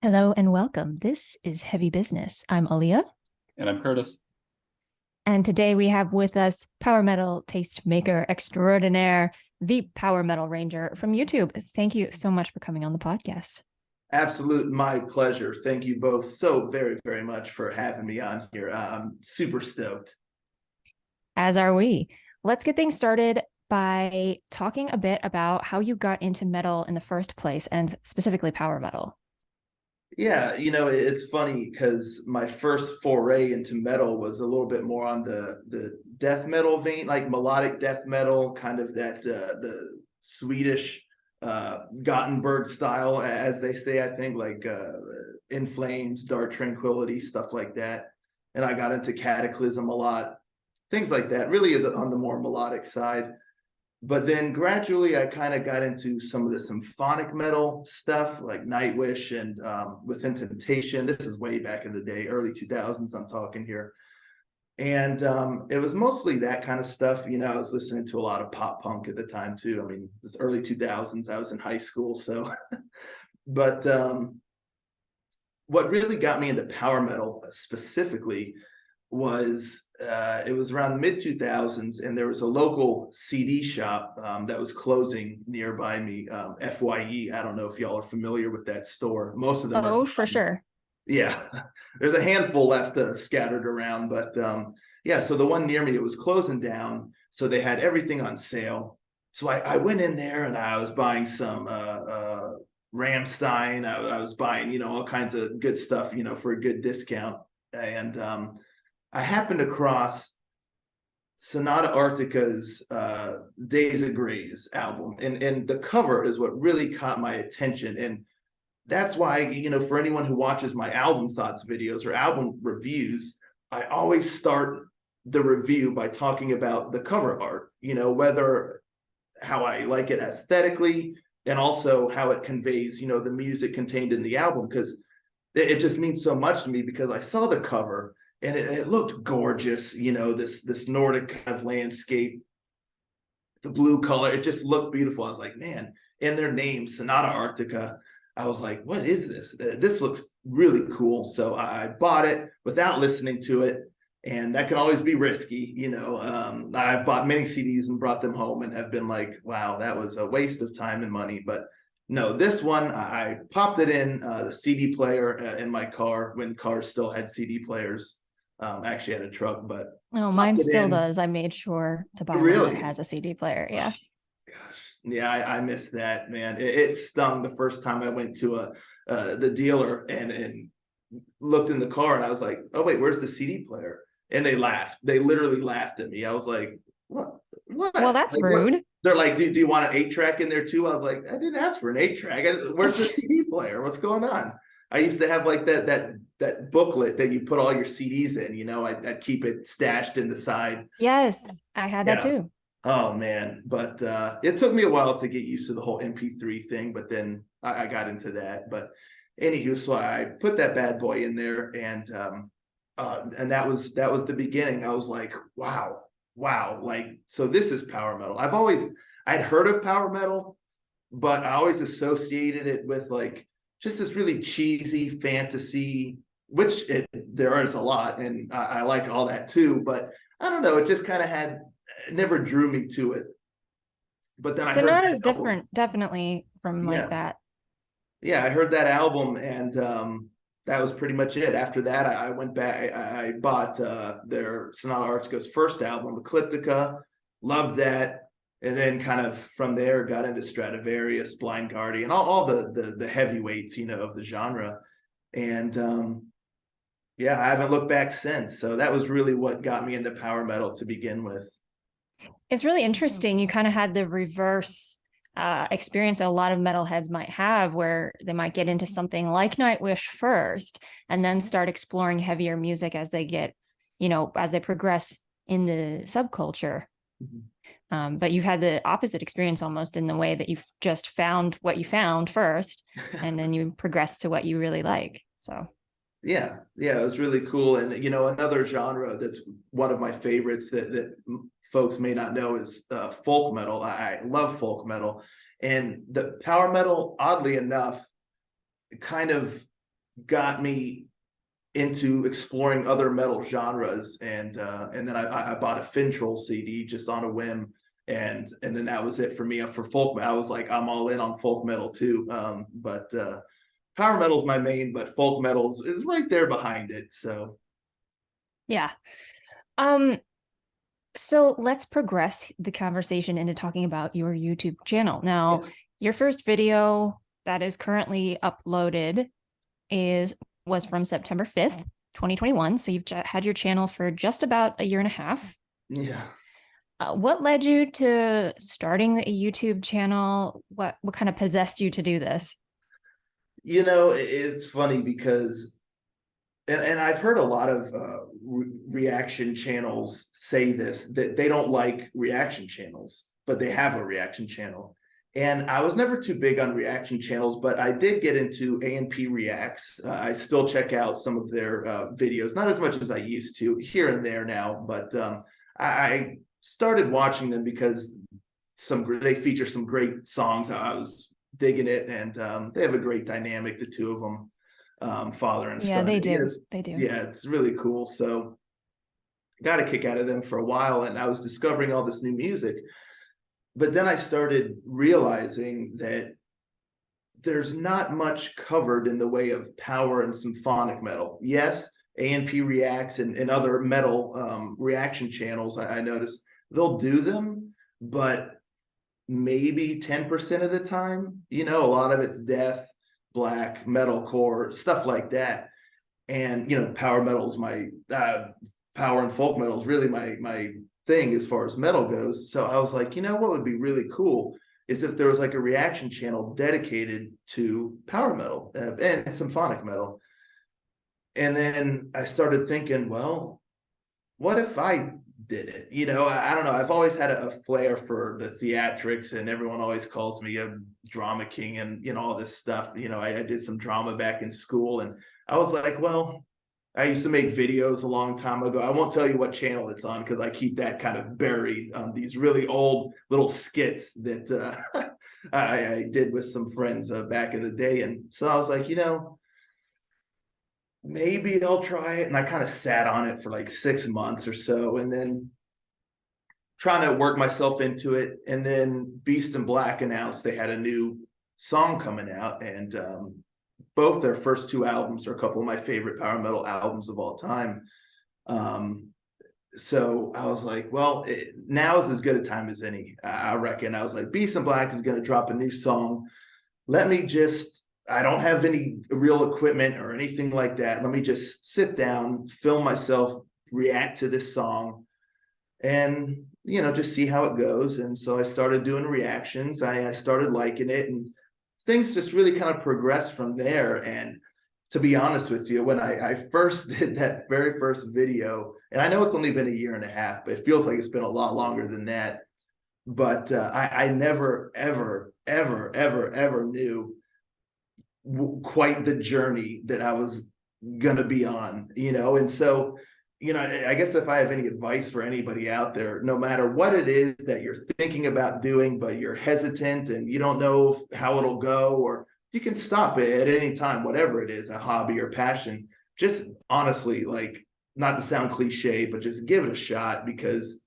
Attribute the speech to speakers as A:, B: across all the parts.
A: Hello and welcome. This is Heavy Business. I'm Aaliyah.
B: And I'm Curtis.
A: And today we have with us power metal tastemaker extraordinaire, the Power Metal Ranger from YouTube. Thank you so much for coming on the podcast.
C: Absolute, my pleasure. Thank you both so very, very much for having me on here. I'm super stoked.
A: As are we. Let's get things started by talking a bit about how you got into metal in the first place, and specifically power metal.
C: Yeah, it's funny because my first foray into metal was a little bit more on the death metal vein, like melodic death metal, kind of that the Swedish Gothenburg style, as they say. I think like In Flames, Dark Tranquility, stuff like that. And I got into Cataclysm a lot, things like that, really on the more melodic side. But then gradually I kind of got into some of the symphonic metal stuff like Nightwish and Within Temptation. This is way back in the day, early 2000s I'm talking here. And it was mostly that kind of stuff. I was listening to a lot of pop punk at the time too. I mean, this early 2000s, I was in high school. So, but what really got me into power metal specifically was it was around the mid 2000s, and there was a local CD shop that was closing nearby me. FYE, I don't know if y'all are familiar with that store. Most of them
A: are for sure.
C: Yeah, there's a handful left scattered around, but yeah, so the one near me, it was closing down, so they had everything on sale. So I went in there and I was buying some Rammstein. I was buying all kinds of good stuff for a good discount. And I happened across Sonata Arctica's Days of Grays album, and the cover is what really caught my attention. And that's why, for anyone who watches my album thoughts videos or album reviews, I always start the review by talking about the cover art, whether how I like it aesthetically and also how it conveys, the music contained in the album, because it just means so much to me, because I saw the cover and it looked gorgeous, this Nordic kind of landscape, the blue color, it just looked beautiful. I was like, man, and their name, Sonata Arctica, I was like, what is this? This looks really cool. So I bought it without listening to it. And that can always be risky. I've bought many CDs and brought them home and have been like, wow, that was a waste of time and money. But no, this one, I popped it in the CD player in my car when cars still had CD players. I actually had a truck, but
A: mine still does. I made sure to buy one that has a CD player. Yeah.
C: Gosh, yeah, I miss that, man. It stung the first time I went to the dealer and looked in the car, and I was like, oh wait, where's the CD player? And they laughed. They literally laughed at me. I was like, what?
A: Well, that's like, rude.
C: What? They're like, do you want an 8-track in there too? I was like, I didn't ask for an 8-track. Where's the CD player? What's going on? I used to have like that booklet that you put all your CDs in. I'd keep it stashed in the side.
A: Yes, I had that too.
C: Oh man, but it took me a while to get used to the whole MP3 thing, but then I got into that. But anywho, so I put that bad boy in there, and that was the beginning. I was like, wow, like, so this is power metal. I'd heard of power metal, but I always associated it with like just this really cheesy fantasy, which there is a lot, and I like all that too. But I don't know, it just kind of never drew me to it. But then
A: Sonata is different, definitely from like that.
C: Yeah, I heard that album, and that was pretty much it. After that, I went back. I bought their Sonata Arctica's first album, Ecliptica. Loved that. And then kind of from there got into Stradivarius, Blind Guardian, all the heavyweights, of the genre. And yeah, I haven't looked back since. So that was really what got me into power metal to begin with.
A: It's really interesting. You kind of had the reverse experience that a lot of metalheads might have, where they might get into something like Nightwish first and then start exploring heavier music as they get, as they progress in the subculture. Mm-hmm. But you've had the opposite experience almost, in the way that you've just found what you found first, and then you progress to what you really like. So
C: yeah, it was really cool. And another genre that's one of my favorites that folks may not know is folk metal. I love folk metal, and the power metal, oddly enough, kind of got me into exploring other metal genres, and then I bought a Fintroll CD just on a whim, and then that was it for me. For folk, I was like, I'm all in on folk metal too. But power metal's my main, but folk metals is right there behind it. So
A: Yeah. Um, so let's progress the conversation into talking about your YouTube channel. Now,
C: yeah,
A: your first video that is currently uploaded was from September 5th, 2021. So you've had your channel for just about a year and a half.
C: yeah.
A: What led you to starting a YouTube channel? What kind of possessed you to do this?
C: You know, it's funny because, and I've heard a lot of reaction channels say this, that they don't like reaction channels, but they have a reaction channel. And I was never too big on reaction channels, but I did get into A&P Reacts. I still check out some of their videos, not as much as I used to, here and there now, but I started watching them because they feature some great songs. I was digging it, and they have a great dynamic, the two of them, father and
A: Yeah,
C: son.
A: they do.
C: Yes,
A: They do.
C: yeah, it's really cool. So got a kick out of them for a while, and I was discovering all this new music. But then I started realizing that there's not much covered in the way of power and symphonic metal. Yes, A&P Reacts and other metal reaction channels, I noticed they'll do them, but maybe 10% of the time. You know, a lot of it's death, black, metalcore, stuff like that. And, you know, power metal is my power and folk metal is really my thing as far as metal goes. So I was like, you know, what would be really cool is if there was like a reaction channel dedicated to power metal and symphonic metal. And then I started thinking, well, what if I did it? You know, I don't know. I've always had a flair for the theatrics, and everyone always calls me a drama king and, you know, all this stuff. You know, I did some drama back in school, and I was like, well, I used to make videos a long time ago. I won't tell you what channel it's on because I keep that kind of buried. These really old little skits that I did with some friends back in the day. And so I was like, you know, maybe I'll try it. And I kind of sat on it for like 6 months or so, and then trying to work myself into it. And then Beast and Black announced they had a new song coming out, and both their first two albums are a couple of my favorite power metal albums of all time. So I was like, well, now is as good a time as any, I reckon. I was like, Beast and Black is going to drop a new song. I don't have any real equipment or anything like that. Let me just sit down, film myself, react to this song, and, you know, just see how it goes. And so I started doing reactions. I started liking it, and things just really kind of progressed from there. And to be honest with you, when I first did that very first video, and I know it's only been a year and a half, but it feels like it's been a lot longer than that. But I never, ever, ever, ever, ever knew quite the journey that I was gonna be on, you know. And so, you know, I guess if I have any advice for anybody out there, no matter what it is that you're thinking about doing, but you're hesitant and you don't know how it'll go, or you can stop it at any time, whatever it is, a hobby or passion, just honestly, like, not to sound cliche, but just give it a shot, because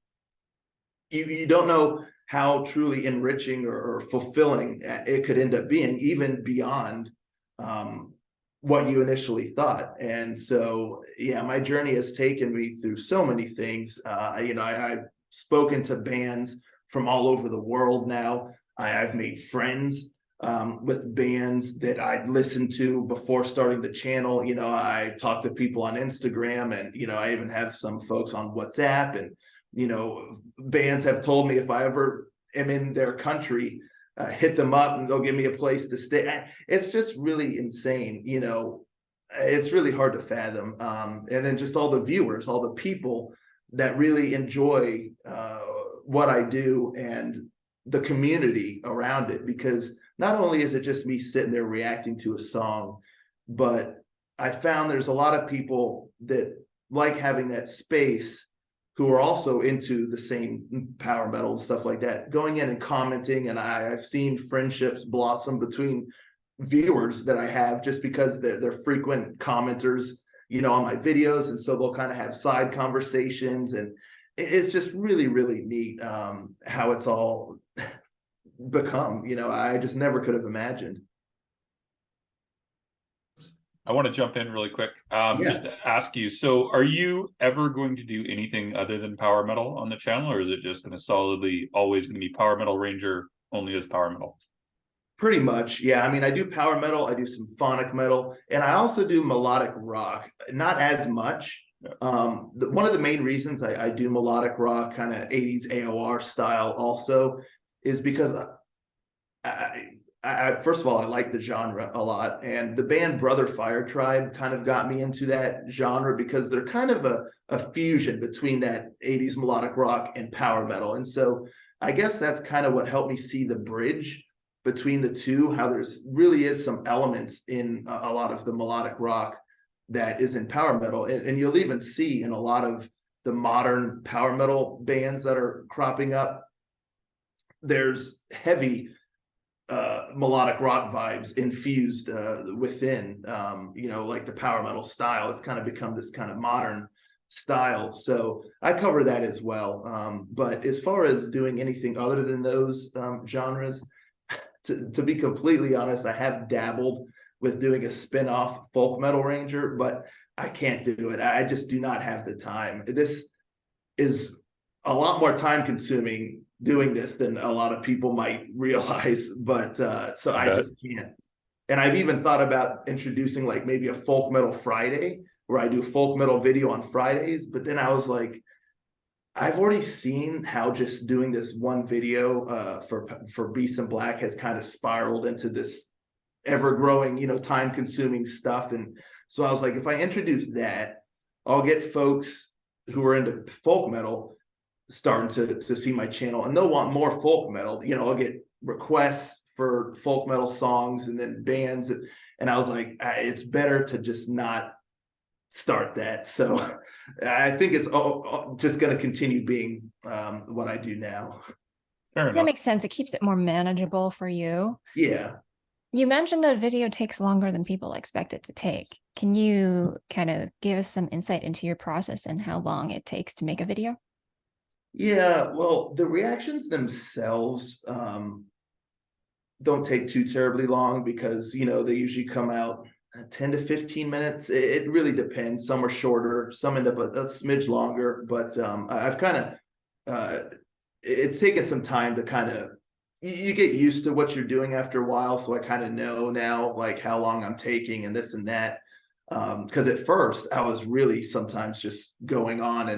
C: you don't know how truly enriching or fulfilling it could end up being, even beyond um, what you initially thought. And so, yeah, my journey has taken me through so many things. You know, I've spoken to bands from all over the world now. I've made friends with bands that I'd listened to before starting the channel. You know, I talk to people on Instagram, and, you know, I even have some folks on WhatsApp. And, you know, bands have told me if I ever am in their country, hit them up and they'll give me a place to stay. It's just really insane. You know, it's really hard to fathom. And then just all the viewers, all the people that really enjoy what I do, and the community around it, because not only is it just me sitting there reacting to a song, but I found there's a lot of people that like having that space, who are also into the same power metal and stuff like that, going in and commenting. And I've seen friendships blossom between viewers that I have, just because they're frequent commenters, on my videos, and so they'll kind of have side conversations, and it's just really, really neat, how it's all become. I just never could have imagined.
B: I want to jump in really quick, just
C: Yeah.
B: to ask you, so are you ever going to do anything other than power metal on the channel, or is it just going to solidly always going to be power metal Ranger, only as power metal?
C: Pretty much, yeah. I mean, I do power metal, I do symphonic metal, and I also do melodic rock. Not as much.
B: Yeah.
C: One of the main reasons I do melodic rock, kind of 80s AOR style, also, is because I first of all, I like the genre a lot, and the band Brother Fire Tribe kind of got me into that genre, because they're kind of a fusion between that 80s melodic rock and power metal. And so I guess that's kind of what helped me see the bridge between the two, how there's really is some elements in a lot of the melodic rock that is in power metal. And you'll even see in a lot of the modern power metal bands that are cropping up, there's heavy melodic rock vibes infused within, like the power metal style. It's kind of become this kind of modern style. So I cover that as well. But as far as doing anything other than those genres, to be completely honest, I have dabbled with doing a spin-off folk metal Ranger, but I can't do it. I just do not have the time. This is a lot more time consuming doing this than a lot of people might realize, but so I just can't. And I've even thought about introducing like maybe a folk metal Friday, where I do folk metal video on Fridays, but then I was like, I've already seen how just doing this one video for Beast in Black has kind of spiraled into this ever-growing, time-consuming stuff. And so I was like, if I introduce that, I'll get folks who are into folk metal starting to see my channel, and they'll want more folk metal. I'll get requests for folk metal songs, and then bands. And I was like, it's better to just not start that. So I think it's just going to continue being what I do now.
B: Fair enough.
A: That makes sense. It keeps it more manageable for you.
C: Yeah.
A: You mentioned that video takes longer than people expect it to take. Can you kind of give us some insight into your process and how long it takes to make a video?
C: Yeah, well, the reactions themselves don't take too terribly long, because they usually come out 10 to 15 minutes. It really depends. Some are shorter, some end up a smidge longer, but I've kind of it's taken some time to kind of, you get used to what you're doing after a while. So I kind of know now like how long I'm taking and this and that. Because at first I was really sometimes just going on,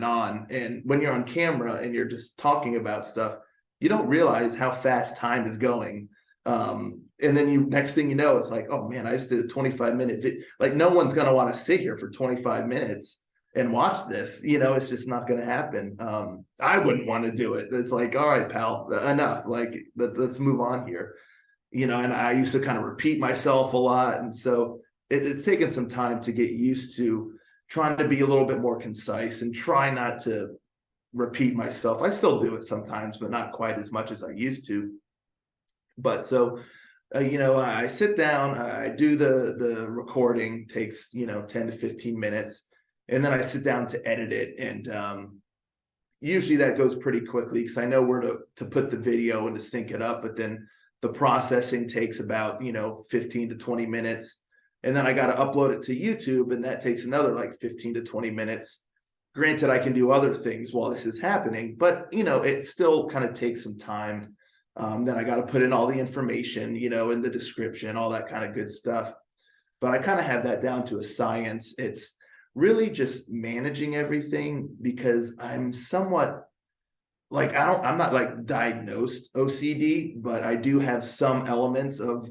C: and when you're on camera and you're just talking about stuff, you don't realize how fast time is going. And then next thing you know, it's like, oh man, I just did a 25-minute video. Like, no one's going to want to sit here for 25 minutes and watch this. It's just not going to happen. I wouldn't want to do it. It's like, all right, pal, enough. Like, let's move on here. And I used to kind of repeat myself a lot. And so it's taken some time to get used to trying to be a little bit more concise and try not to repeat myself. I still do it sometimes, but not quite as much as I used to. But so, I sit down, I do the recording, takes, 10 to 15 minutes. And then I sit down to edit it. And usually that goes pretty quickly, because I know where to put the video and to sync it up. But then the processing takes about, 15 to 20 minutes. And then I got to upload it to YouTube, and that takes another like 15 to 20 minutes. Granted, I can do other things while this is happening, but, it still kind of takes some time. Then I got to put in all the information, in the description, all that kind of good stuff. But I kind of have that down to a science. It's really just managing everything, because I'm somewhat like, I'm not like diagnosed OCD, but I do have some elements of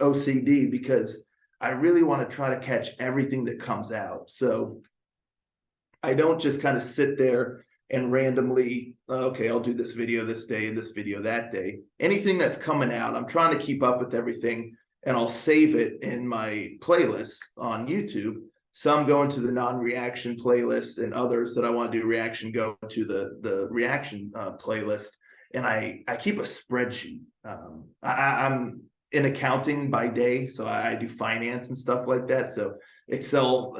C: OCD, because I really want to try to catch everything that comes out. So I don't just kind of sit there and randomly, okay, I'll do this video this day and this video that day. Anything that's coming out, I'm trying to keep up with everything, and I'll save it in my playlist on YouTube. Some go into the non-reaction playlist, and others that I want to do reaction go to the reaction playlist. And I keep a spreadsheet. I'm in accounting by day, so I do finance and stuff like that. So Excel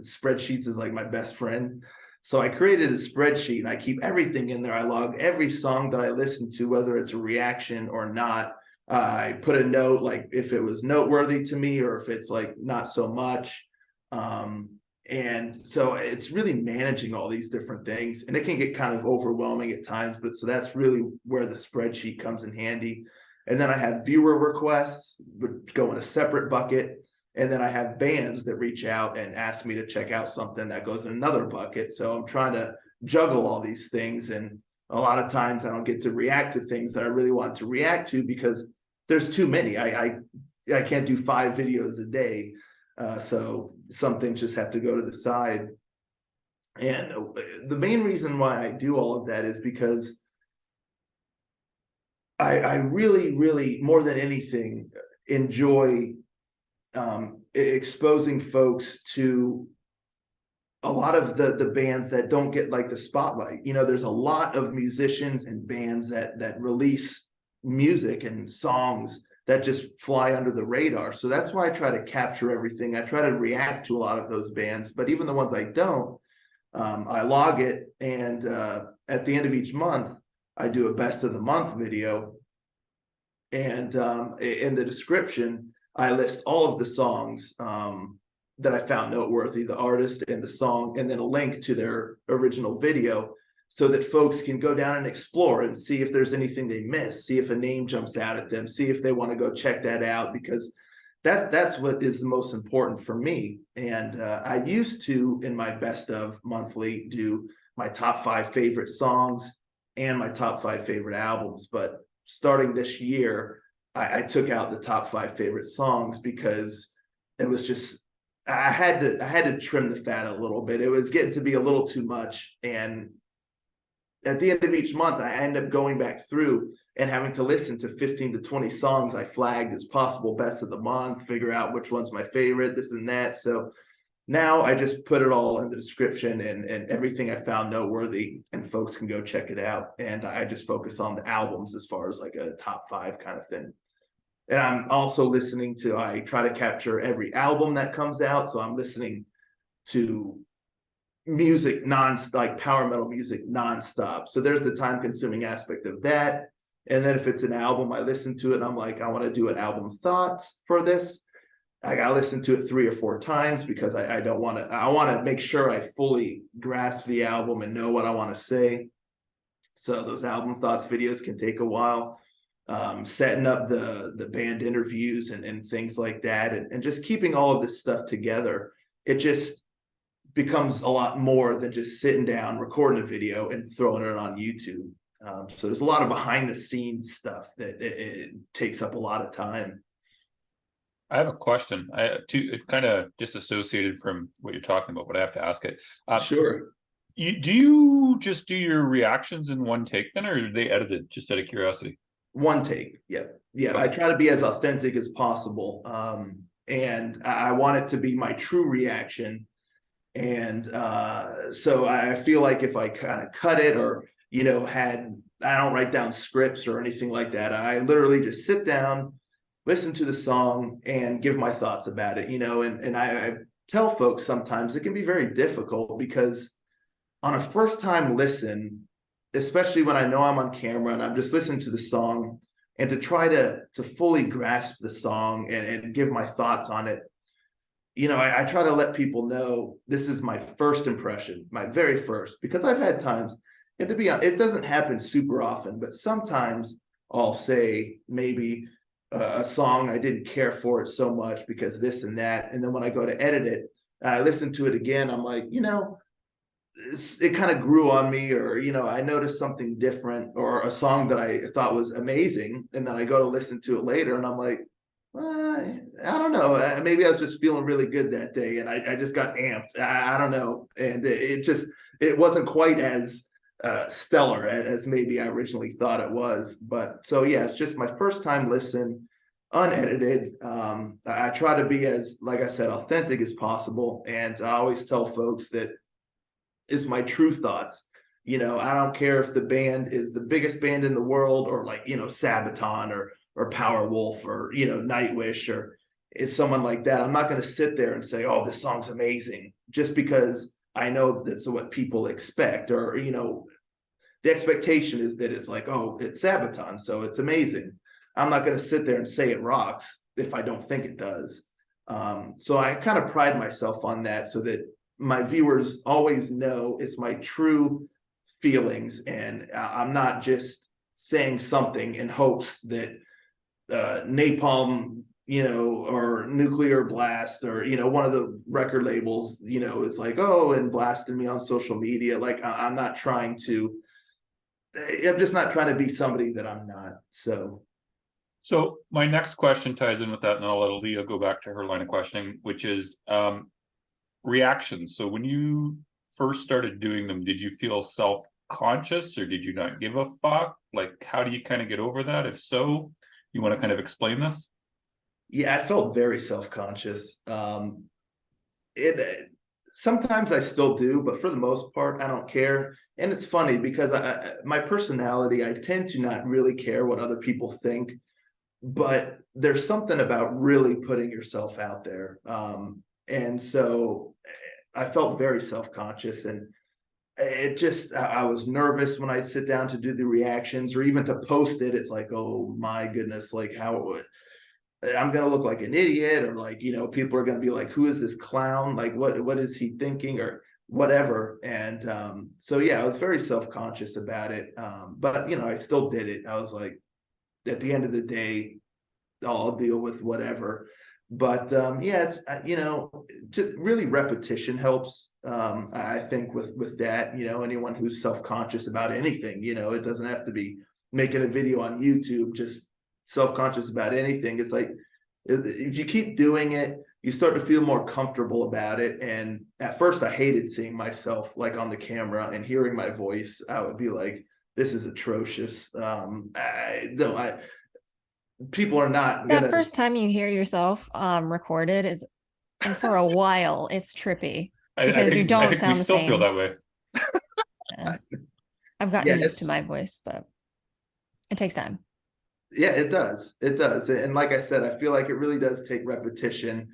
C: spreadsheets is like my best friend. So I created a spreadsheet and I keep everything in there. I log every song that I listen to, whether it's a reaction or not. I put a note, like if it was noteworthy to me or if it's like not so much. And so it's really managing all these different things, and it can get kind of overwhelming at times, but so that's really where the spreadsheet comes in handy. And then I have viewer requests, which go in a separate bucket. And then I have bands that reach out and ask me to check out something that goes in another bucket. So I'm trying to juggle all these things. And a lot of times I don't get to react to things that I really want to react to because there's too many. I can't do 5 videos a day. So some things just have to go to the side. And the main reason why I do all of that is because I really, really, more than anything, enjoy exposing folks to a lot of the bands that don't get like the spotlight. You know, there's a lot of musicians and bands that release music and songs that just fly under the radar. So that's why I try to capture everything. I try to react to a lot of those bands, but even the ones I don't, I log it. And at the end of each month, I do a best of the month video. And in the description, I list all of the songs that I found noteworthy, the artist and the song, and then a link to their original video so that folks can go down and explore and see if there's anything they miss, see if a name jumps out at them, see if they want to go check that out, because that's what is the most important for me. And I used to, in my best of monthly, do my top 5 favorite songs and my top 5 favorite albums. But starting this year, I took out the top 5 favorite songs because it was just, I had to trim the fat a little bit. It was getting to be a little too much. And at the end of each month, I end up going back through and having to listen to 15 to 20 songs I flagged as possible best of the month, figure out which one's my favorite, this and that. So now I just put it all in the description and everything I found noteworthy, and folks can go check it out. And I just focus on the albums as far as like a top 5 kind of thing. And I'm also listening to, I try to capture every album that comes out. So I'm listening to music like power metal music nonstop. So there's the time consuming aspect of that. And then if it's an album, I listen to it and I'm like, I want to do an album thoughts for this. I got to listen to it 3 or 4 times because I don't want to, I want to make sure I fully grasp the album and know what I want to say. So those album thoughts videos can take a while. Setting up the band interviews and things like that, and just keeping all of this stuff together, it just becomes a lot more than just sitting down, recording a video and throwing it on YouTube. So there's a lot of behind the scenes stuff that it takes up a lot of time.
B: I have a question. It kind of disassociated from what you're talking about, but I have to ask it.
C: Sure.
B: Do you just do your reactions in one take then, or are they edited, just out of curiosity?
C: One take. Yeah. I try to be as authentic as possible. And I want it to be my true reaction. And so I feel like if I kind of cut it or, I don't write down scripts or anything like that. I literally just sit down, listen to the song and give my thoughts about it, and I tell folks sometimes it can be very difficult because on a first time listen, especially when I know I'm on camera and I'm just listening to the song, and to try to fully grasp the song and give my thoughts on it, I try to let people know this is my first impression, my very first, because I've had times, and to be honest, it doesn't happen super often, but sometimes I'll say maybe a song I didn't care for it so much because this and that. And then when I go to edit it and I listen to it again, I'm like, it kind of grew on me, or I noticed something different, or a song that I thought was amazing, and then I go to listen to it later and I'm like, I don't know, maybe I was just feeling really good that day and I just got amped. I don't know, and it wasn't quite as stellar as maybe I originally thought it was. But so yeah, it's just my first time listen, unedited. I try to be as, like I said, authentic as possible, and I always tell folks that is my true thoughts. I don't care if the band is the biggest band in the world or like, Sabaton or Powerwolf or, Nightwish or is someone like that. I'm not going to sit there and say, oh, this song's amazing just because I know that that's what people expect, or, the expectation is that it's like, oh, it's Sabaton, so it's amazing. I'm not going to sit there and say it rocks if I don't think it does. So I kind of pride myself on that so that my viewers always know it's my true feelings, and I'm not just saying something in hopes that Napalm, or Nuclear Blast, or, one of the record labels, is like, oh, and blasting me on social media. Like, I'm just not trying to be somebody that I'm not.
B: So my next question ties in with that, and then I'll let Aaliyah go back to her line of questioning, which is reactions. So when you first started doing them, did you feel self-conscious, or did you not give a fuck? Like, how do you kind of get over that? If so, you want to kind of explain this?
C: Yeah, I felt very self-conscious. Sometimes I still do, but for the most part, I don't care. And it's funny because my personality, I tend to not really care what other people think, but there's something about really putting yourself out there. And so I felt very self-conscious, and I was nervous when I'd sit down to do the reactions or even to post it. It's like, oh my goodness, like I'm going to look like an idiot, or like, people are going to be like, who is this clown? Like, what is he thinking, or whatever. And so, yeah, I was very self-conscious about it. But, I still did it. I was like, at the end of the day, I'll deal with whatever. But yeah, it's, just really repetition helps. I think with that, anyone who's self-conscious about anything, it doesn't have to be making a video on YouTube, just self-conscious about anything. It's like, if you keep doing it, you start to feel more comfortable about it. And at first I hated seeing myself like on the camera and hearing my voice. I would be like, this is atrocious. People are not
A: That
C: gonna.
A: first time you hear yourself recorded is, and for a while it's trippy because you don't sound the same.
B: We still feel that way.
A: Yeah. I've gotten used to my voice, but it takes time.
C: Yeah, it does. It does. And like I said, I feel like it really does take repetition,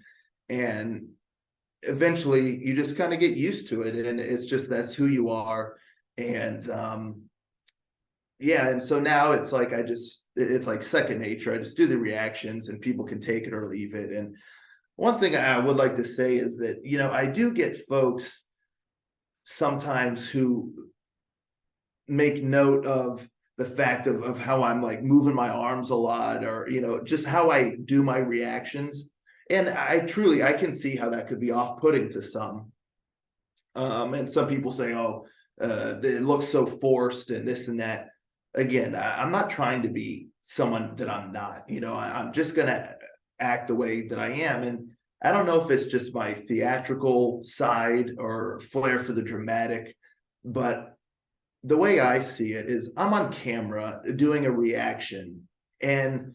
C: and eventually you just kind of get used to it, and it's just, that's who you are. And yeah, and so now it's like it's like second nature. I just do the reactions and people can take it or leave it. And one thing I would like to say is that, I do get folks sometimes who make note of the fact of how I'm like moving my arms a lot, or, just how I do my reactions. And I can see how that could be off-putting to some. And some people say, oh, it looks so forced and this and that. Again, I'm not trying to be someone that I'm not. I'm just going to act the way that I am. And I don't know if it's just my theatrical side or flair for the dramatic, but the way I see it is I'm on camera doing a reaction and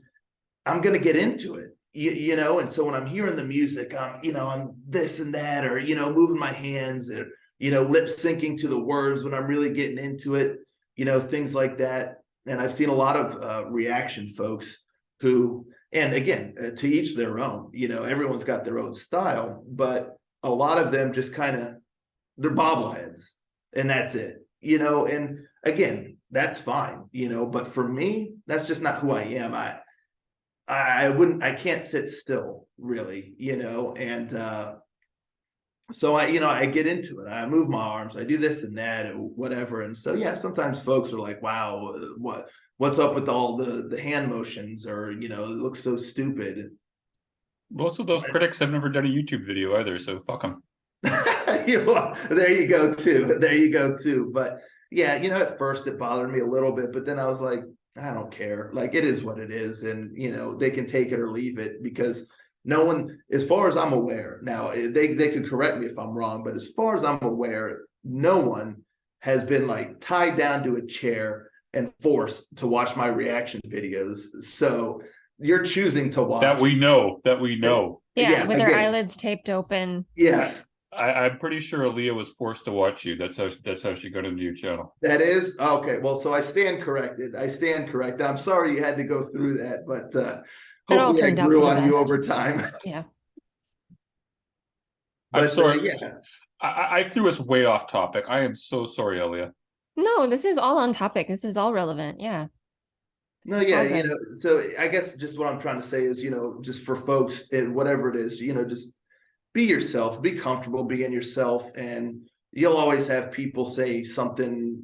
C: I'm going to get into it, and so when I'm hearing the music, I'm this and that, or, moving my hands, or, lip syncing to the words when I'm really getting into it, things like that. And I've seen a lot of reaction folks who, and again, to each their own, everyone's got their own style, but a lot of them just kind of, they're bobbleheads and that's it. And again, that's fine, but for me, that's just not who I am. I can't sit still really, and so I get into it. I move my arms, I do this and that, or whatever. And so, yeah, sometimes folks are like, wow, what's up with all the hand motions, or, it looks so stupid.
B: Most of those critics have never done a YouTube video either, so fuck them.
C: There you go too. But yeah, at first it bothered me a little bit, but then I was like, I don't care. Like, it is what it is. And, they can take it or leave it, because no one, as far as I'm aware, now they could correct me if I'm wrong, but as far as I'm aware, no one has been like tied down to a chair and forced to watch my reaction videos. So you're choosing to watch.
B: That we know.
A: Yeah, with their eyelids taped open.
C: Yes.
B: I'm pretty sure Aaliyah was forced to watch you. That's how she got into your channel.
C: That is okay. Well, so I stand corrected. I stand corrected. I'm sorry you had to go through that, but
A: It all
C: hopefully I
A: turned out for
C: grew
A: the
C: on you
A: best.
C: over time.
A: Yeah.
B: I'm
C: But
B: sorry.
C: yeah,
B: I threw us way off topic. I am so sorry, Aaliyah.
A: No, this is all on topic. This is all relevant. Yeah.
C: no,
A: It's
C: yeah,
A: all good.
C: so I guess just what I'm trying to say is, just for folks and whatever it is, just be yourself, be comfortable being yourself, and you'll always have people say something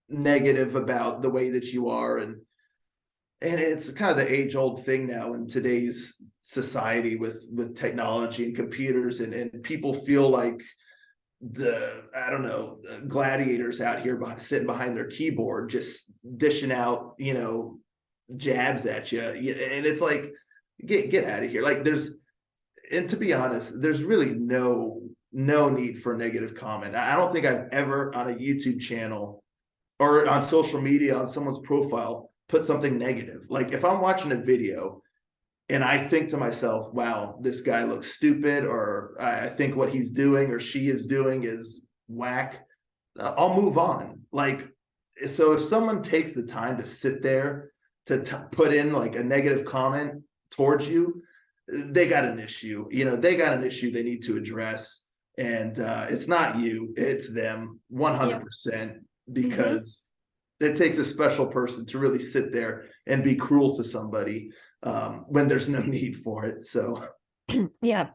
C: negative about the way that you are, and it's kind of the age old thing now in today's society with technology and computers, and people feel like I don't know, gladiators out here sitting behind their keyboard just dishing out jabs at you, and it's like get out of here. Like and to be honest, there's really no need for a negative comment. I don't think I've ever on a YouTube channel or on social media on someone's profile put something negative. Like if I'm watching a video and I think to myself, wow, this guy looks stupid, or I think what he's doing or she is doing is whack, I'll move on. Like, so if someone takes the time to sit there to put in like a negative comment towards you, they got an issue. They got an issue they need to address. And it's not you, it's them 100%, because it takes a special person to really sit there and be cruel to somebody when there's no need for it. So,
A: Yeah,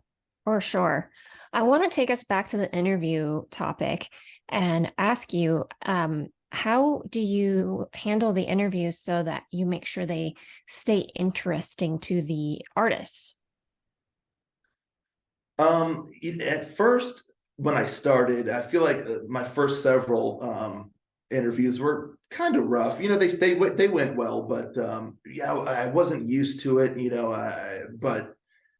A: for sure. I want to take us back to the interview topic and ask you, how do you handle the interviews so that you make sure they stay interesting to the artists?
C: At first, when I started, I feel like my first several interviews were kind of rough. They went well, but yeah, I wasn't used to it. But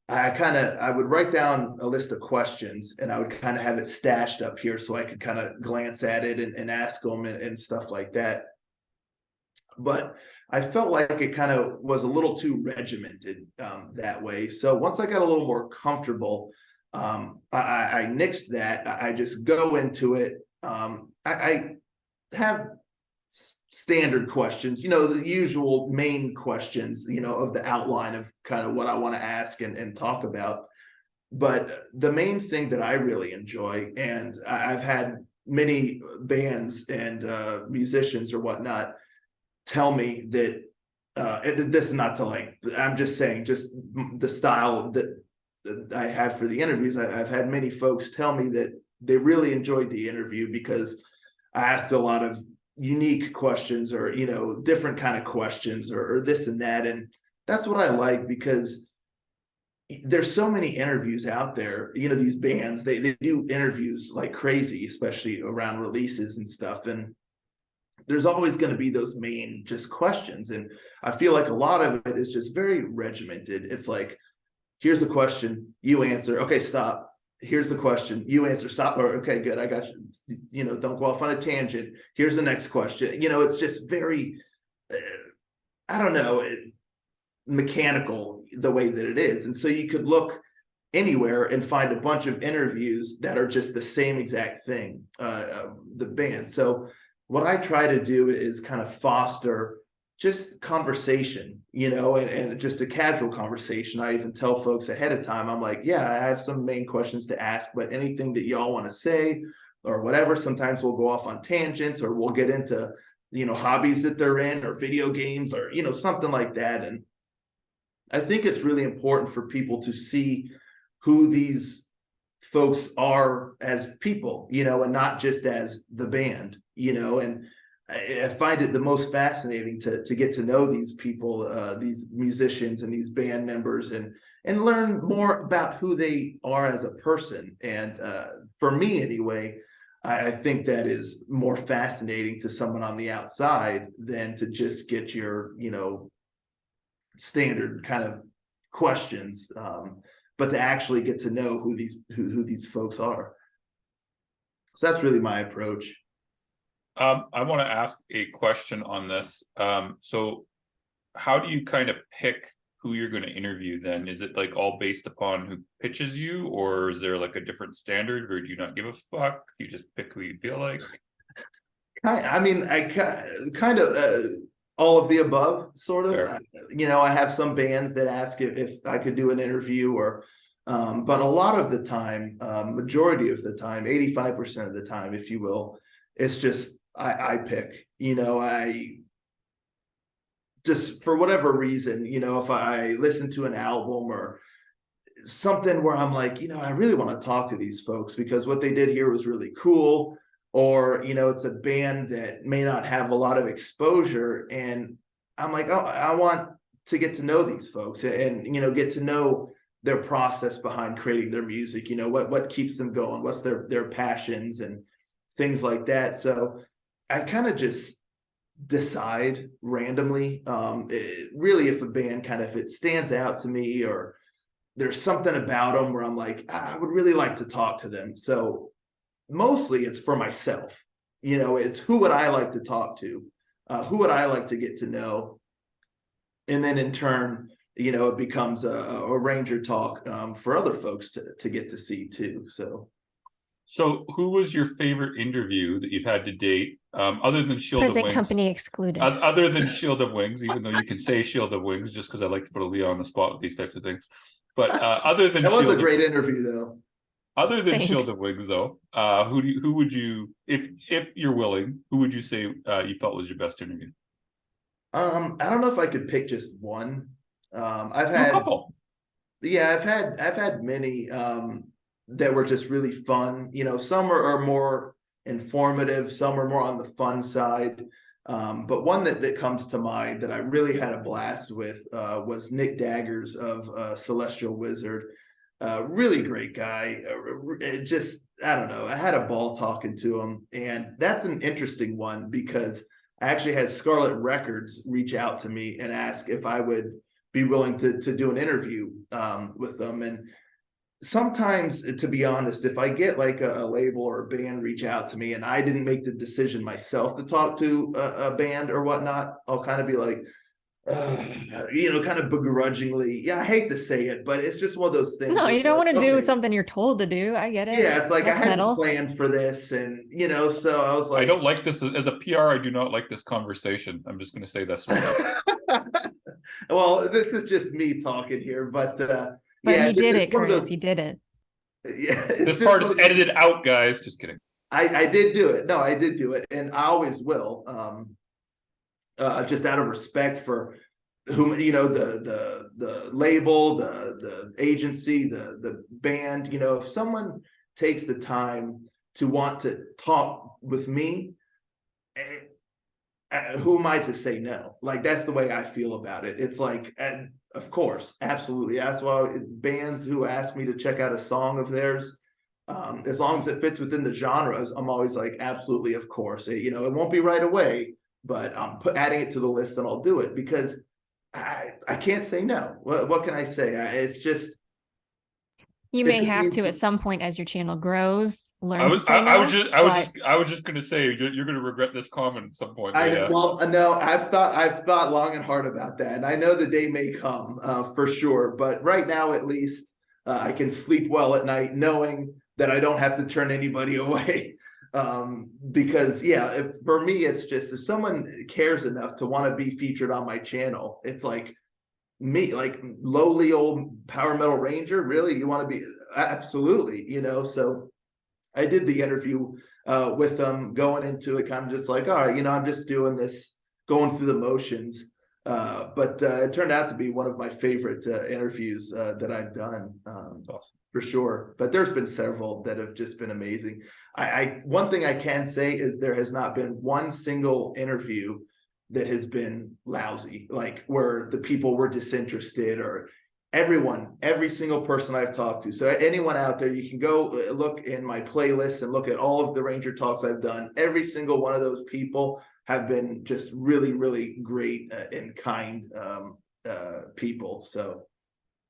C: I would write down a list of questions, and I would kind of have it stashed up here so I could kind of glance at it and ask them and stuff like that. But I felt like it kind of was a little too regimented that way. So once I got a little more comfortable, I nixed that. I just go into it. I have standard questions, the usual main questions, of the outline of kind of what I want to ask and talk about. But the main thing that I really enjoy, and I've had many bands and musicians or whatnot tell me that this is not to like, I'm just saying, just the style that I have for the interviews. I've had many folks tell me that they really enjoyed the interview because I asked a lot of unique questions, or different kind of questions, or this and that, and that's what I like, because there's so many interviews out there. These bands, they do interviews like crazy, especially around releases and stuff, and there's always going to be those main just questions, and I feel like a lot of it is just very regimented. It's like, here's a question, you answer, okay, stop. Here's the question, you answer, stop, or okay, good, I got you. Don't go off on a tangent. Here's the next question. It's just very I don't know, mechanical the way that it is. And so you could look anywhere and find a bunch of interviews that are just the same exact thing, the band. So what I try to do is kind of foster just conversation, and just a casual conversation. I even tell folks ahead of time, I'm like, yeah, I have some main questions to ask, but anything that y'all want to say or whatever. Sometimes we'll go off on tangents, or we'll get into, hobbies that they're in, or video games, or, something like that. And I think it's really important for people to see who these folks are as people, and not just as the band, and I find it the most fascinating to get to know these people, these musicians and these band members, and learn more about who they are as a person. And for me anyway, I think that is more fascinating to someone on the outside than to just get your, standard kind of questions, but to actually get to know who these folks are. So that's really my approach.
B: I want to ask a question on this. So how do you kind of pick who you're going to interview then? Is it like all based upon who pitches you, or is there like a different standard, or do you not give a fuck? You just pick who you feel like?
C: I mean, kind of all of the above, sort of.
B: Fair.
C: I have some bands that ask if I could do an interview, or but a lot of the time, majority of the time, 85% of the time, if you will, it's just I pick. I just, for whatever reason, if I listen to an album or something where I'm like, I really want to talk to these folks because what they did here was really cool. Or, it's a band that may not have a lot of exposure. And I'm like, oh, I want to get to know these folks and, get to know their process behind creating their music, what keeps them going, what's their passions and things like that. So I kind of just decide randomly, really, if a band if it stands out to me, or there's something about them where I'm like, I would really like to talk to them. So mostly it's for myself. It's who would I like to talk to, who would I like to get to know, and then in turn, it becomes a ranger talk for other folks to get to see too.
B: So who was your favorite interview that you've had to date, other than Shield of
A: Present
B: Wings?
A: company excluded.
B: Other than Shield of Wings, even though you can say Shield of Wings, just because I like to put a Leo on the spot with these types of things. But other than
C: that was
B: Shield
C: a great interview, though.
B: Other than
A: Thanks.
B: Shield of Wings, though, who would you, if you're willing, who would you say you felt was your best interview?
C: I don't know if I could pick just one. I've
B: A
C: had
B: couple.
C: Yeah, I've had many that were just really fun. Some are more informative, some are more on the fun side. But one that comes to mind that I really had a blast with was Nick Daggers of Celestial Wizard. Really great guy. I don't know. I had a ball talking to him, and that's an interesting one because I actually had Scarlet Records reach out to me and ask if I would be willing to do an interview with them. And sometimes, to be honest, if I get like a label or a band reach out to me and I didn't make the decision myself to talk to a band or whatnot, I'll kind of be like, kind of begrudgingly. Yeah, I hate to say it, but it's just one of those things.
A: No, you don't want to do
C: okay.
A: something you're told to do. I get it.
C: Yeah, it's like
A: That's
C: I hadn't
A: metal.
C: planned for this, and so I was like,
B: I don't like this as a PR. I do not like this conversation. I'm just going to say this.
C: well, this is just me talking here, but
A: He did it,
C: one of
A: Curtis.
C: those.
A: He did it.
C: Yeah,
B: this part is edited out, guys. Just kidding.
C: I did do it. No, I did do it, and I always will. Just out of respect for whom, the label, the agency, the band. If someone takes the time to want to talk with me, who am I to say no? Like, that's the way I feel about it. It's like, of course, absolutely. That's why bands who ask me to check out a song of theirs, as long as it fits within the genres, I'm always like, absolutely, of course. It won't be right away, but I'm adding it to the list and I'll do it because I can't say no. What can I say? It's just.
A: You may have to at some point as your channel grows. Learn to say no.
B: I was just going to say you're going to regret this comment at some point.
C: Well, no, I've thought long and hard about that, and I know the day may come for sure. But right now, at least, I can sleep well at night knowing that I don't have to turn anybody away. Because for me, it's just if someone cares enough to want to be featured on my channel, it's like me, like lowly old power metal ranger. Really, you want to be? Absolutely, So I did the interview with them, going into it kind of just like, all right, I'm just doing this, going through the motions. But it turned out to be one of my favorite interviews that I've done.
B: Awesome.
C: For sure. But there's been several that have just been amazing. One thing I can say is there has not been one single interview that has been lousy, like where the people were disinterested, or every single person I've talked to. So anyone out there, you can go look in my playlist and look at all of the Ranger talks I've done. Every single one of those people have been just really, really great and kind people. So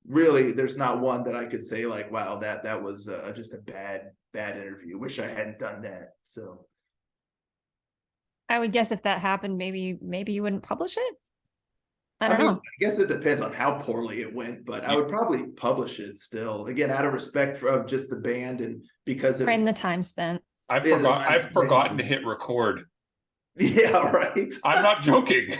C: really, there's not one that I could say like, wow, that was just a bad interview. Wish I hadn't done that. So
A: I would guess if that happened, maybe you wouldn't publish it. I don't
C: mean,
A: know.
C: I guess it depends on how poorly it went, but I would probably publish it still. Again, out of respect of just the band and because
A: Right in the time spent.
B: I've
C: Yeah, the
B: I've
C: time's
B: forgotten to
C: changing.
B: hit record.
C: Yeah, right.
B: I'm not joking.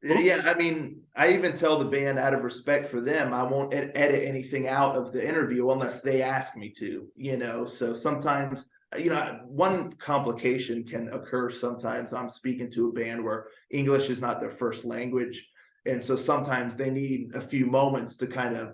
C: Yeah,
B: Oops.
C: I mean, I even tell the band out of respect for them, I won't edit anything out of the interview unless they ask me to, you know. So sometimes, you know, one complication can occur sometimes. I'm speaking to a band where English is not their first language. And so sometimes they need a few moments to kind of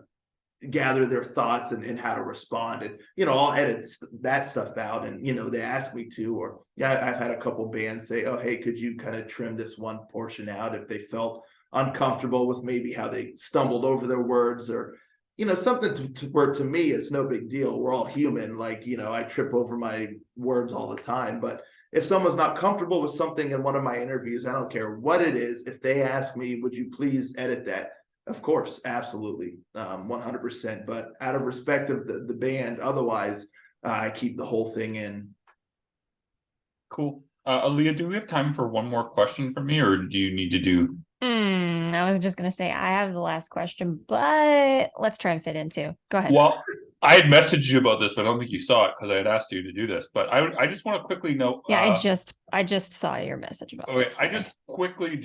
C: gather their thoughts and how to respond. And, you know, I'll edit that stuff out and, you know, they ask me to, or yeah, I've had a couple bands say, oh, hey, could you kind of trim this one portion out if they felt uncomfortable with maybe how they stumbled over their words or, you know, something where to me, it's no big deal. We're all human. Like, you know, I trip over my words all the time, but if someone's not comfortable with something in one of my interviews, I don't care what it is. If they ask me, would you please edit that? Of course, absolutely, 100%. But out of respect of the band, otherwise, I keep the whole thing in.
B: Cool. Aaliyah, do we have time for one more question from me, or do you need to do?
A: I was just gonna say I have the last question, but let's try and fit in two. Go ahead.
B: Well, I had messaged you about this, but I don't think you saw it because I had asked you to do this. But I just want to quickly note.
A: Yeah, I just saw your message about
B: Okay,
A: this.
B: I just quickly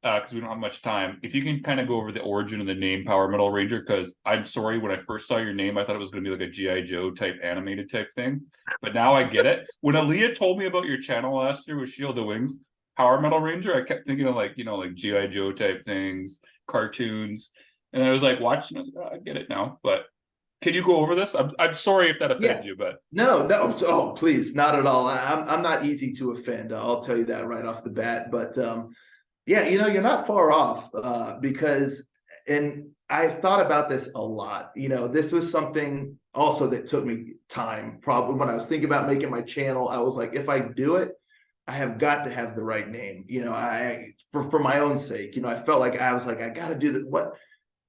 B: because we don't have much time, if you can kind of go over the origin of the name Power Metal Ranger, because I'm sorry, when I first saw your name, I thought it was going to be like a G.I. Joe type animated type thing, but now I get it. When Aaliyah told me about your channel last year with Shield of Wings, Power Metal Ranger, I kept thinking of like, you know, like G.I. Joe type things, cartoons, and I was like watching, I was like, oh, I get it now. But can you go over this? I'm sorry if that offended you, but
C: No, oh, please, not at all. I'm not easy to offend. I'll tell you that right off the bat. But yeah, you know, you're not far off because, and I thought about this a lot. You know, this was something also that took me time. Probably when I was thinking about making my channel, I was like, if I do it, I have got to have the right name. You know, for my own sake. You know, I felt like I was like, I got to do that. What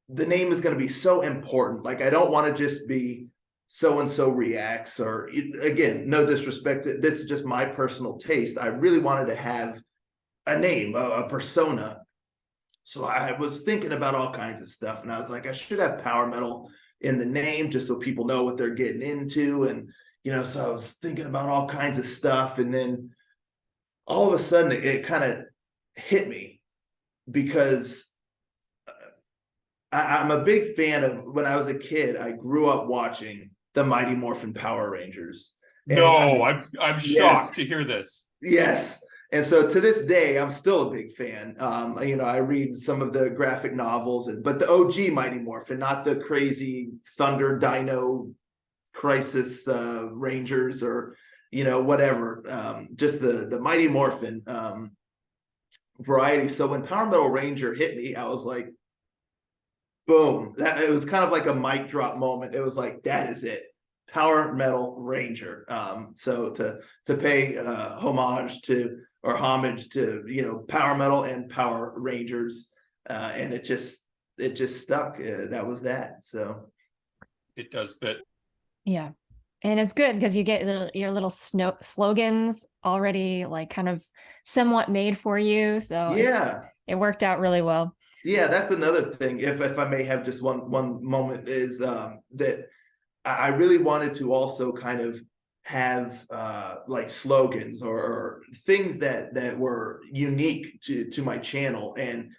C: the name is going to be so important. Like, I don't want to just be so and so reacts, or again, no disrespect. This is just my personal taste. I really wanted to have a name, a persona. So I was thinking about all kinds of stuff, and I was like, I should have power metal in the name just so people know what they're getting into. And, you know, so I was thinking about all kinds of stuff. And then all of a sudden it kind of hit me because I'm a big fan of, when I was a kid, I grew up watching the Mighty Morphin Power Rangers.
B: no, I'm shocked
C: Yes,
B: to hear this.
C: yes. And so to this day, I'm still a big fan. You know, I read some of the graphic novels, but the OG Mighty Morphin, not the crazy Thunder Dino Crisis Rangers or, you know, whatever. Just the Mighty Morphin variety. So when Power Metal Ranger hit me, I was like, boom. That it was kind of like a mic drop moment. It was like, that is it. Power Metal Ranger. So to pay homage to, or homage to, you know, Power Metal and Power Rangers, and it just stuck. That was that. So
B: It does fit.
A: Yeah. And it's good because you get your little slogans already like kind of somewhat made for you. So
C: yeah,
A: it worked out really well.
C: yeah. That's another thing. If I may have just one moment, is that I really wanted to also kind of have like slogans or things that were unique to my channel, and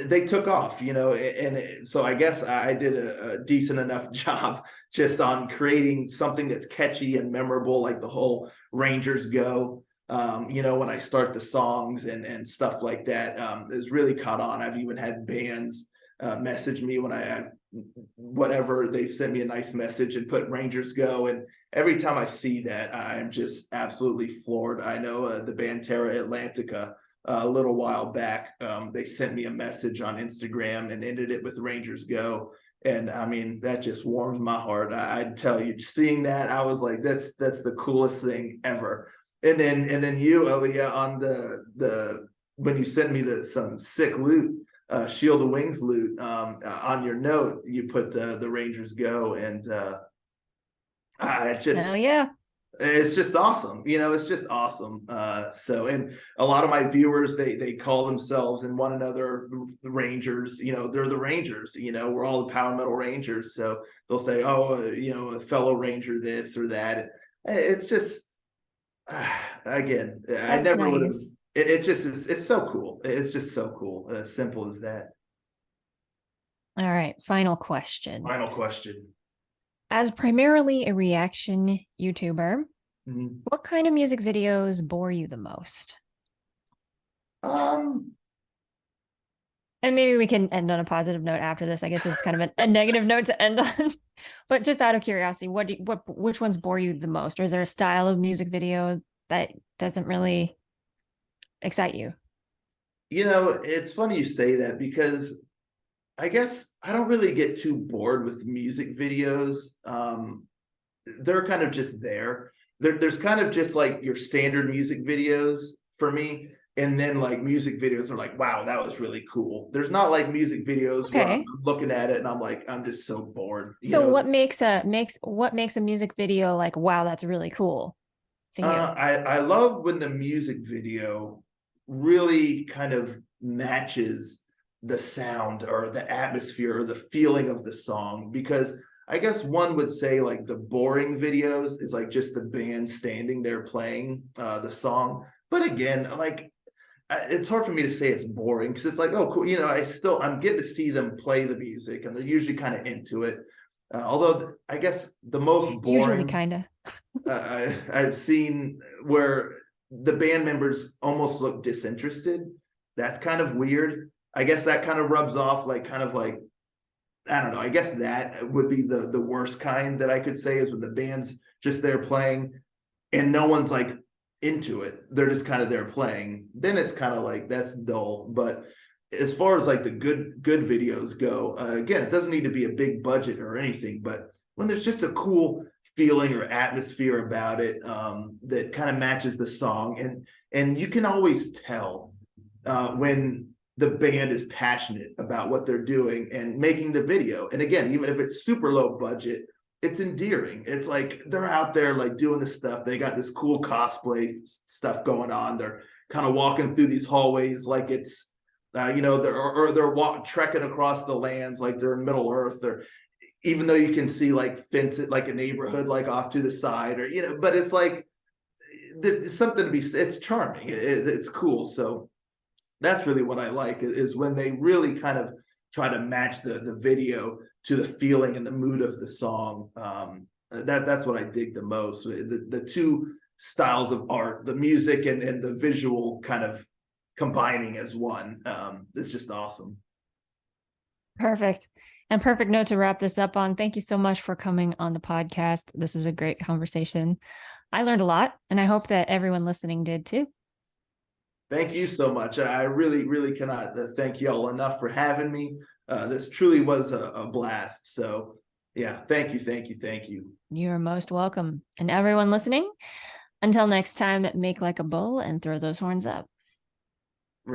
C: they took off, you know. And so I guess I did a decent enough job just on creating something that's catchy and memorable, like the whole Rangers Go. You know, when I start the songs and stuff like that, is really caught on. I've even had bands message me when I whatever, they've sent me a nice message and put Rangers Go, and every time I see that, I'm just absolutely floored. I know the band Terra Atlantica, a little while back, they sent me a message on Instagram and ended it with Rangers Go, and I mean, that just warms my heart. I'd tell you, seeing that, I was like, that's the coolest thing ever. And then you, Aaliyah, on the when you sent me some sick loot, Shield of Wings loot, on your note, you put the Rangers Go, and I just,
A: Hell yeah.
C: It's just awesome. It's just awesome. So, and a lot of my viewers, they call themselves and one another the Rangers. They're the Rangers. We're all the power metal Rangers. So they'll say, oh, a fellow Ranger, this or that. It's just, again, I
A: That's
C: never would have.
A: nice.
C: It just is. It's so cool. It's just so cool. As simple as that.
A: All right, final question.
C: Final question.
A: As primarily a reaction YouTuber,
C: Mhm.
A: what kind of music videos bore you the most?
C: Um,
A: And maybe we can end on a positive note after this. I guess this is kind of a negative note to end on. But just out of curiosity, which ones bore you the most? Or is there a style of music video that doesn't really excite you?
C: it's funny you say that because I guess I don't really get too bored with music videos. They're kind of just there. There's kind of just like your standard music videos for me. And then like music videos are like, wow, that was really cool. There's not like music videos where I'm
A: Okay.
C: looking at it and I'm like, I'm just so bored.
A: So what makes a music video like, wow, that's really cool to you?
C: I love when the music video really kind of matches the sound or the atmosphere or the feeling of the song, because I guess one would say like the boring videos is like just the band standing there playing the song. But again, like it's hard for me to say it's boring because it's like, oh, cool. I'm getting to see them play the music and they're usually kind of into it. Although I guess the most
A: Usually,
C: boring
A: kind of.
C: I've seen where the band members almost look disinterested. That's kind of weird. I guess that kind of rubs off like kind of like, I don't know. I guess that would be the worst kind that I could say, is when the band's just there playing and no one's like into it. They're just kind of there playing. Then it's kind of like, that's dull. But as far as like the good videos go, again, it doesn't need to be a big budget or anything, but when there's just a cool feeling or atmosphere about it, that kind of matches the song, and you can always tell when the band is passionate about what they're doing and making the video. And again, even if it's super low budget, it's endearing. It's like they're out there like doing this stuff. They got this cool cosplay stuff going on. They're kind of walking through these hallways like it's they're trekking across the lands like they're in Middle Earth, or even though you can see like fences, like a neighborhood like off to the side, or but it's like there's something to be. It's charming. It's cool. So that's really what I like, is when they really kind of try to match the video to the feeling and the mood of the song. That's what I dig the most. The two styles of art, the music and the visual kind of combining as one. It's just awesome.
A: Perfect. And perfect note to wrap this up on. Thank you so much for coming on the podcast. This is a great conversation. I learned a lot, and I hope that everyone listening did too.
C: Thank you so much. I really, really cannot thank you all enough for having me. This truly was a blast. So yeah, thank you.
A: You're most welcome. And everyone listening, until next time, make like a bull and throw those horns up.